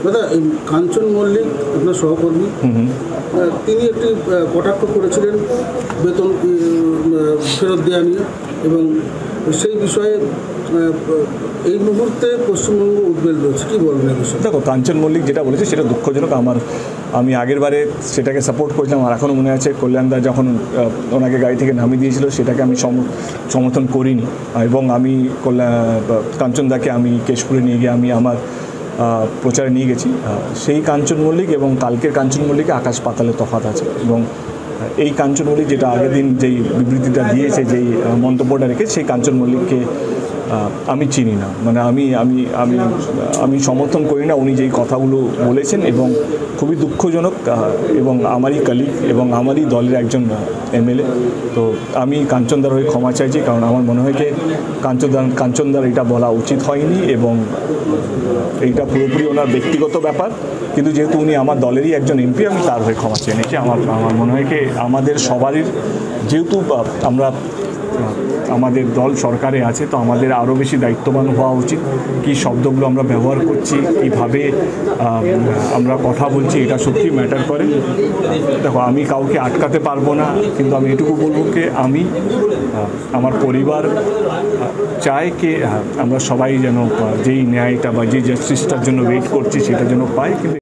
দাদা, কাঞ্চন মল্লিক আপনার সহকর্মী, তিনি একটি কটাক্ষ করেছিলেন বেতন ফেরত দেওয়া নিয়ে, এবং সেই বিষয়ে এই মুহূর্তে পশ্চিমবঙ্গ উদ্বেগ রয়েছে। কী বলবেন এই বিষয়ে? দেখো, কাঞ্চন মল্লিক যেটা বলেছে সেটা দুঃখজনক। আমি আগের বারে সেটাকে সাপোর্ট করেছিলাম। আর এখনও মনে আছে কল্যাণদা যখন ওনাকে গাড়ি থেকে নামিয়ে দিয়েছিল, সেটাকে আমি সমর্থন করিনি। এবং আমি কাঞ্চনদাকে আমি কেশপুরে নিয়ে গিয়ে আমি আমার প্রচারে নিয়ে গেছি। সেই কাঞ্চন মল্লিক এবং কালকের কাঞ্চন মল্লিকে আকাশ পাতালে তফাৎ আছে। এবং এই কাঞ্চন মল্লিক যেটা আগের দিন যেই বিবৃতিটা দিয়েছে, যেই মন্তব্যটা রেখে, সেই কাঞ্চন মল্লিককে আমি চিনি না। মানে আমি আমি আমি আমি সমর্থন করি না উনি যেই কথাগুলো বলেছেন, এবং খুবই দুঃখজনক। এবং আমারই কলিগ এবং আমারই দলের একজন এমএলএ। তো আমি কাঞ্চনদার হয়ে ক্ষমা চাইছি, কারণ আমার মনে হয় যে কাঞ্চনদার এটা বলা উচিত হয়নি, এবং এইটা পুরোপুরি ওনার ব্যক্তিগত ব্যাপার। কিন্তু যেহেতু উনি আমার দলেরই একজন এমপি, আমি তার হয়ে ক্ষমা চেয়ে নিয়েছি। আমার মনে হয় কি আমাদের সবারই, যেহেতু আমাদের দল সরকারে আছে, তো আমাদের আরও বেশি দায়িত্ববান হওয়া উচিত। কী শব্দগুলো আমরা ব্যবহার করছি, কীভাবে আমরা কথা বলছি, এটা সত্যি ম্যাটার করে। দেখো, আমি কাউকে আটকাতে পারবো না, কিন্তু আমি এটুকু বলবো যে আমি আমার পরিবার চায় কি আমরা সবাই যেন যেই ন্যায়টা বা যে জাস্টিসটার জন্য ওয়েট করছি সেটা যেন পাই। কিন্তু